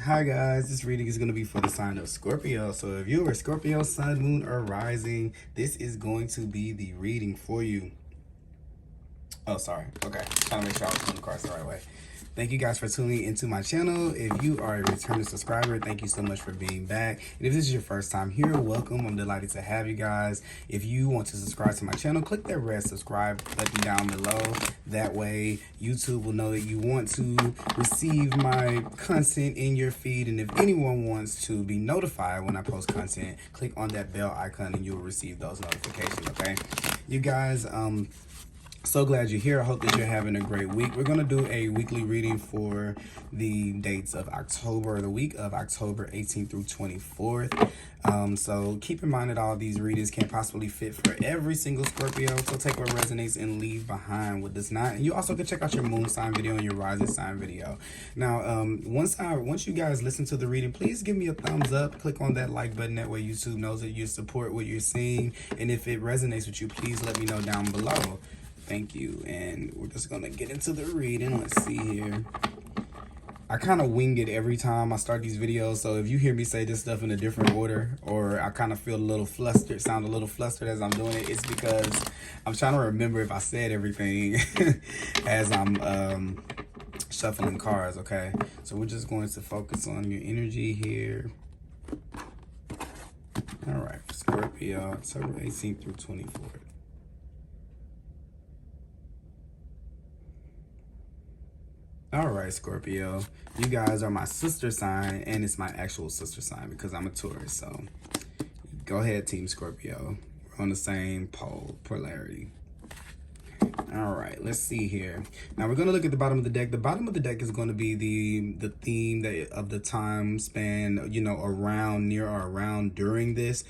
Hi guys, this reading is going to be for the sign of Scorpio. So if you are Scorpio, sun, moon, or rising, this is going to be the reading for you. Oh, sorry. Okay. Trying to make sure I was putting the cards the right way. Thank you guys for tuning into my channel. If you are a returning subscriber, thank you so much for being back. And if this is your first time here, welcome. I'm delighted to have you guys. If you want to subscribe to my channel, click that red subscribe button down below. That way, YouTube will know that you want to receive my content in your feed. And if anyone wants to be notified when I post content, click on that bell icon and you'll receive those notifications, okay? You guys, so glad you're here. I hope that you're having a great week. We're going to do a weekly reading for the dates of October, the week of October 18th through 24th. So keep in mind that all these readings can't possibly fit for every single Scorpio. So take what resonates and leave behind what does not. And you also can check out your moon sign video and your rising sign video. Now, once you guys listen to the reading, please give me a thumbs up. Click on that like button. That way YouTube knows that you support what you're seeing. And if it resonates with you, please let me know down below. Thank you. And we're just going to get into the reading. Let's see here. I kind of wing it every time I start these videos. So if you hear me say this stuff in a different order, or I kind of feel a little flustered, sound a little flustered as I'm doing it, it's because I'm trying to remember if I said everything as I'm shuffling cards, okay? So we're just going to focus on your energy here. All right, Scorpio, October 18th through 24th. All right, Scorpio, you guys are my sister sign, and it's my actual sister sign because I'm a Taurus. So go ahead, Team Scorpio. We're on the same polarity. All right, let's see here. Now we're going to look at the bottom of the deck. The bottom of the deck is going to be the theme of the time span, you know, around, near or around during this.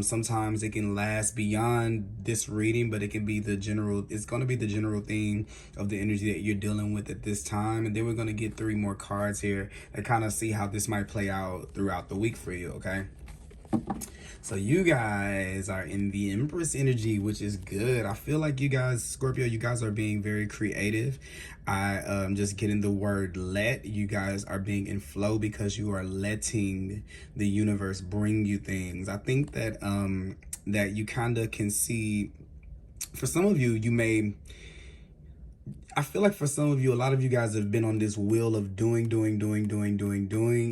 Sometimes it can last beyond this reading, but it can be the general, it's going to be the general theme of the energy that you're dealing with at this time. And then we're going to get 3 more cards here that kind of see how this might play out throughout the week for you, okay? So you guys are in the Empress energy, which is good. I feel like you guys, Scorpio, you guys are being very creative. I just getting the word let. You guys are being in flow because you are letting the universe bring you things. I think that that you kind of can see, for some of you, I feel like for some of you, a lot of you guys have been on this wheel of doing,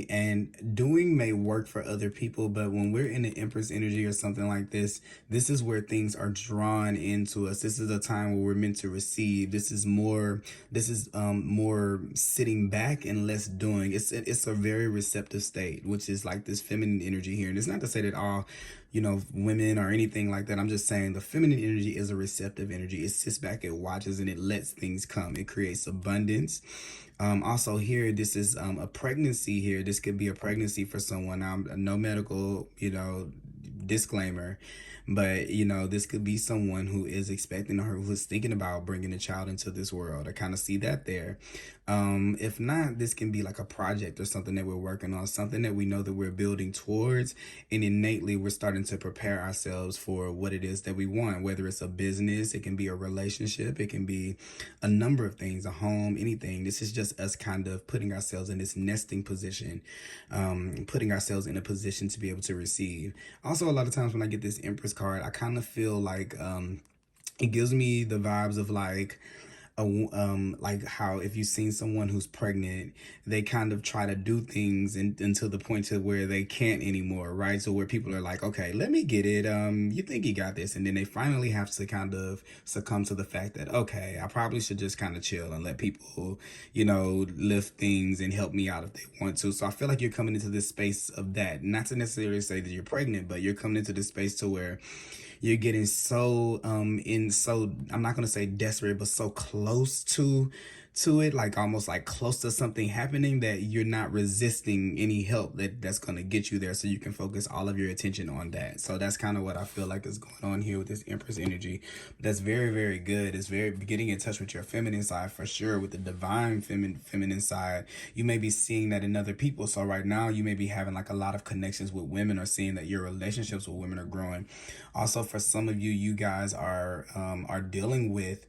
and doing may work for other people, but when we're in the Empress energy or something like this is where things are drawn into us. This is a time where we're meant to receive. This is more sitting back and less doing. It's a very receptive state, which is like this feminine energy here. And it's not to say that all, you know, women or anything like that. I'm just saying the feminine energy is a receptive energy. It sits back, it watches, and it lets things come. It creates abundance. Also here, this is a pregnancy here. This could be a pregnancy for someone. No medical, you know, disclaimer, but you know, this could be someone who is expecting or who is thinking about bringing a child into this world. I kind of see that there. If not, this can be like a project or something that we're working on, something that we know that we're building towards, and innately we're starting to prepare ourselves for what it is that we want, whether it's a business, it can be a relationship, it can be a number of things, a home, anything. This is just us kind of putting ourselves in this nesting position, putting ourselves in a position to be able to receive. Also, a lot of times when I get this Empress card, I kind of feel like it gives me the vibes of like how if you've seen someone who's pregnant, they kind of try to do things until the point to where they can't anymore, right? So where people are like, okay, let me get it. You think you got this, and then they finally have to kind of succumb to the fact that, okay, I probably should just kind of chill and let people, you know, lift things and help me out if they want to. So I feel like you're coming into this space of that, not to necessarily say that you're pregnant, but you're coming into this space to where you're getting so I'm not going to say desperate, but so close to it, like almost like close to something happening, that you're not resisting any help that's going to get you there, so you can focus all of your attention on that. So that's kind of what I feel like is going on here with this Empress energy. That's very, very good. It's very getting in touch with your feminine side for sure, with the divine feminine side. You may be seeing that in other people. So right now you may be having like a lot of connections with women, or seeing that your relationships with women are growing. Also, for some of you, you guys are dealing with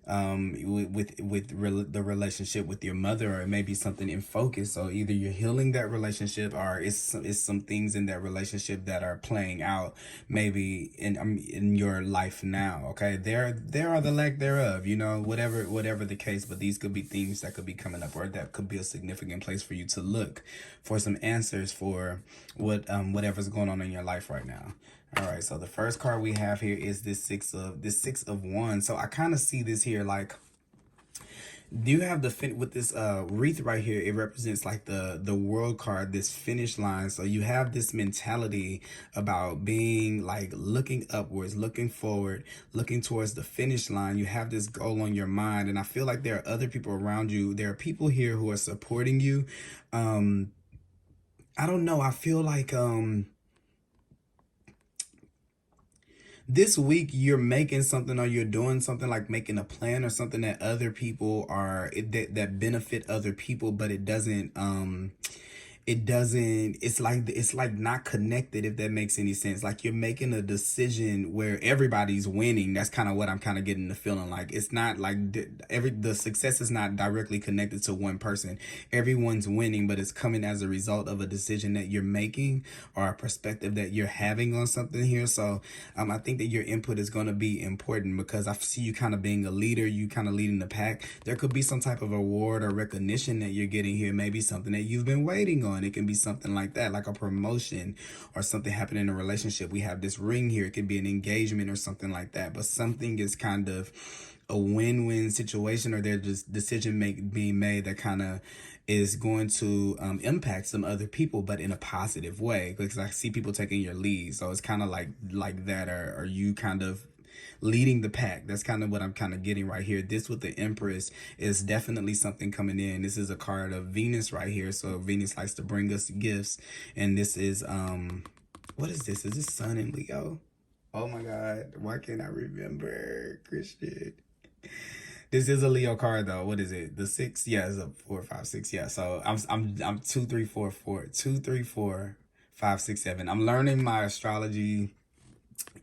the relationship with your mother, or it may be something in focus. So either you're healing that relationship, or it's some things in that relationship that are playing out maybe in your life now. Okay, there are the lack thereof, you know, whatever the case. But these could be things that could be coming up, or that could be a significant place for you to look for some answers for whatever's going on in your life right now. All right, so the first card we have here is this six of wands. So I kind of see this here, like, do you have the with this wreath right here? It represents like the world card, this finish line. So you have this mentality about being like looking upwards, looking forward, looking towards the finish line. You have this goal on your mind, and I feel like there are other people around you. There are people here who are supporting you. I don't know. I feel like this week you're making something, or you're doing something, like making a plan or something that other people are that benefit other people, but it's like not connected, if that makes any sense. Like you're making a decision where everybody's winning. That's kind of what I'm kind of getting the feeling. Like it's not like the success is not directly connected to one person. Everyone's winning, but it's coming as a result of a decision that you're making, or a perspective that you're having on something here. So I think that your input is going to be important, because I see you kind of being a leader, you kind of leading the pack. There could be some type of award or recognition that you're getting here, maybe something that you've been waiting on. It can be something like that, like a promotion or something happening in a relationship. We have this ring here. It could be an engagement or something like that, but something is kind of a win-win situation, or there's just decision being made that kind of is going to impact some other people, but in a positive way, because I see people taking your lead. So it's kind of like that, or are you kind of leading the pack? That's kind of what I'm kind of getting right here. This with the Empress is definitely something coming in. This is a card of Venus right here. So Venus likes to bring us gifts, and this is what is this? Is this Sun in Leo? Oh my God, why can't I remember, Christian? This is a Leo card though. What is it? The six? Yeah, it's a 4, 5, 6. Yeah. So I'm 2, 3, 4, 4, 2, 3, 4, 5, 6, 7. I'm learning my astrology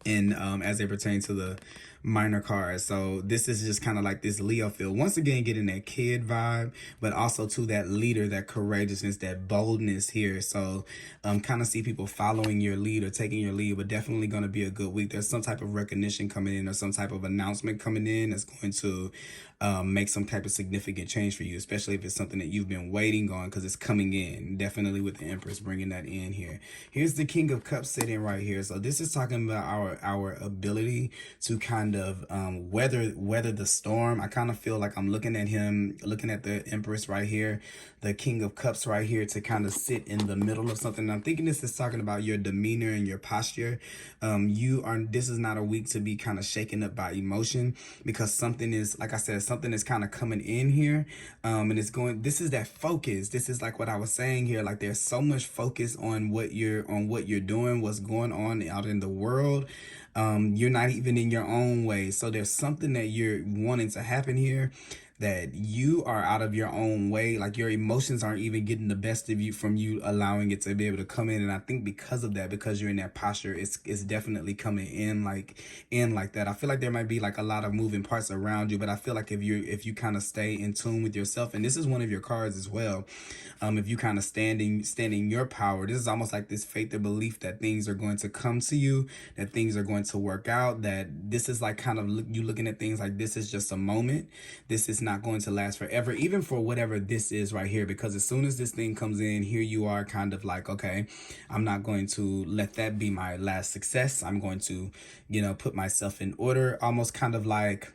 in as they pertain to the minor cards. So this is just kind of like this Leo feel. Once again, getting that kid vibe, but also to that leader, that courageousness, that boldness here. So kind of see people following your lead or taking your lead, but definitely going to be a good week. There's some type of recognition coming in, or some type of announcement coming in that's going to make some type of significant change for you, especially if it's something that you've been waiting on, because it's coming in. Definitely with the Empress bringing that in here. Here's the King of Cups sitting right here. So this is talking about our ability to kind of weather the storm. I kind of feel like I'm looking at the Empress right here, the King of Cups right here, to kind of sit in the middle of something. I'm thinking this is talking about your demeanor and your posture. This is not a week to be kind of shaken up by emotion, because something is, like I said, something is kind of coming in here, and this is that focus. This is like what I was saying here, like there's so much focus on what you're doing, what's going on out in the world. You're not even in your own way. So there's something that you're wanting to happen here, that you are out of your own way. Like your emotions aren't even getting the best of you, from you allowing it to be able to come in. And I think because of that, because you're in that posture, it's definitely coming in like that. I feel like there might be like a lot of moving parts around you, but I feel like if you kind of stay in tune with yourself, and this is one of your cards as well, if you kind of standing your power, this is almost like this faith or belief that things are going to come to you, that things are going to work out, that this is like kind of you looking at things like this is just a moment. This is not going to last forever, even for whatever this is right here, because as soon as this thing comes in, here you are kind of like, okay, I'm not going to let that be my last success. I'm going to, put myself in order, almost kind of like,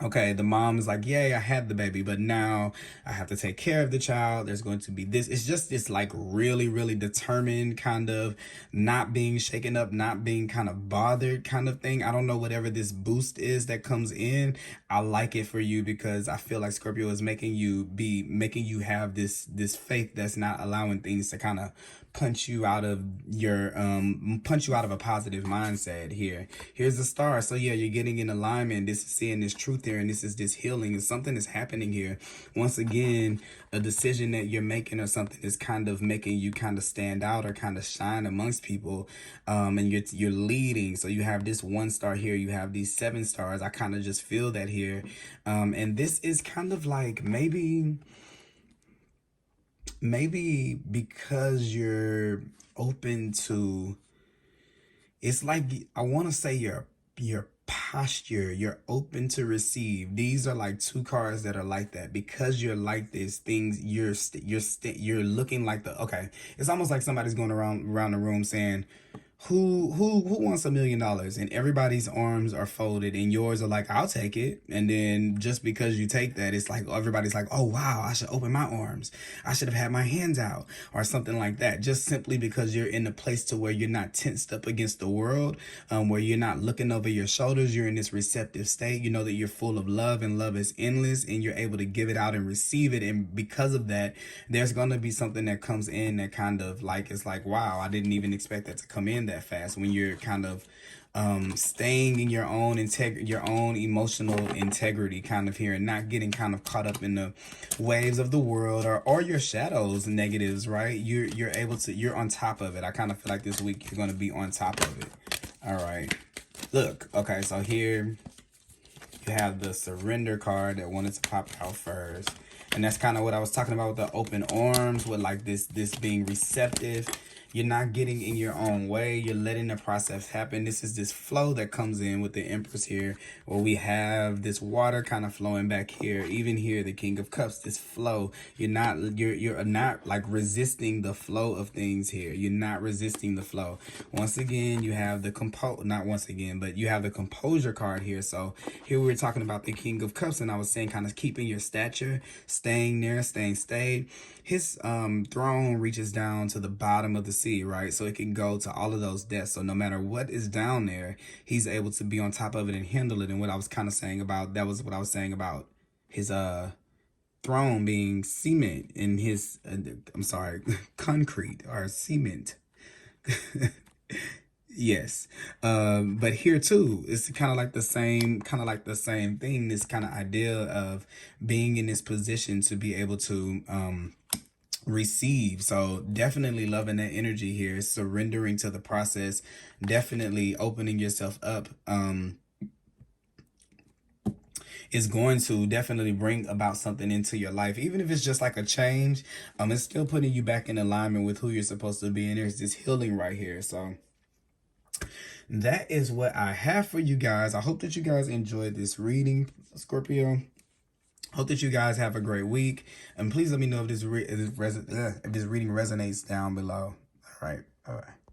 okay, the mom is like, yay, I had the baby, but now I have to take care of the child. There's going to be this. It's just this like really, really determined kind of not being shaken up, not being kind of bothered kind of thing. I don't know, whatever this boost is that comes in, I like it for you, because I feel like Scorpio is making you have this faith that's not allowing things to kind of punch you out of a positive mindset here. Here's the star. So yeah, you're getting in alignment. This is seeing this truth there, and this is this healing, and something is happening here. Once again, a decision that you're making or something is kind of making you kind of stand out or kind of shine amongst people. And you're leading. So you have this 1 star here, you have these 7 stars. I kind of just feel that here. And this is kind of like maybe because you're open to, it's like, I want to say your posture, you're open to receive. These are like 2 cards that are like that. Because you're like this, things you're looking like the, okay, it's almost like somebody's going around the room saying, who wants $1 million, and everybody's arms are folded and yours are like, I'll take it. And then just because you take that, it's like everybody's like, oh wow, I should open my arms, I should have had my hands out, or something like that, just simply because you're in a place to where you're not tensed up against the world, where you're not looking over your shoulders. You're in this receptive state. You know that you're full of love, and love is endless, and you're able to give it out and receive it. And because of that, there's going to be something that comes in that kind of like, it's like, wow, I didn't even expect that to come in that fast. When you're kind of staying in your own your own emotional integrity kind of here, and not getting kind of caught up in the waves of the world, or your shadows, negatives, right? You're able to, you're on top of it. I kind of feel like this week you're going to be on top of it. All right, look, okay, so here you have the surrender card that wanted to pop out first. And that's kind of what I was talking about with the open arms, with like this being receptive. You're not getting in your own way. You're letting the process happen. This is this flow that comes in with the Empress here, where we have this water kind of flowing back here. Even here, the King of Cups, this flow. You're not like resisting the flow of things here. You're not resisting the flow. Once again, you have the not once again, but you have the composure card here. So here we were talking about the King of Cups, and I was saying kind of keeping your stature, staying there, staying stayed. His throne reaches down to the bottom of the sea, right? So it can go to all of those depths. So no matter what is down there, he's able to be on top of it and handle it. And what I was kind of saying about, that was what I was saying about his throne being cement, in his I'm sorry, concrete or cement. Yes. But here too, it's kind of like the same thing, this kind of idea of being in this position to be able to receive. So definitely loving that energy here, surrendering to the process, definitely opening yourself up is going to definitely bring about something into your life. Even if it's just like a change, it's still putting you back in alignment with who you're supposed to be. And there's this healing right here. So that is what I have for you guys. I hope that you guys enjoyed this reading, Scorpio. Hope that you guys have a great week. And please let me know if this reading resonates down below. All right. Bye-bye.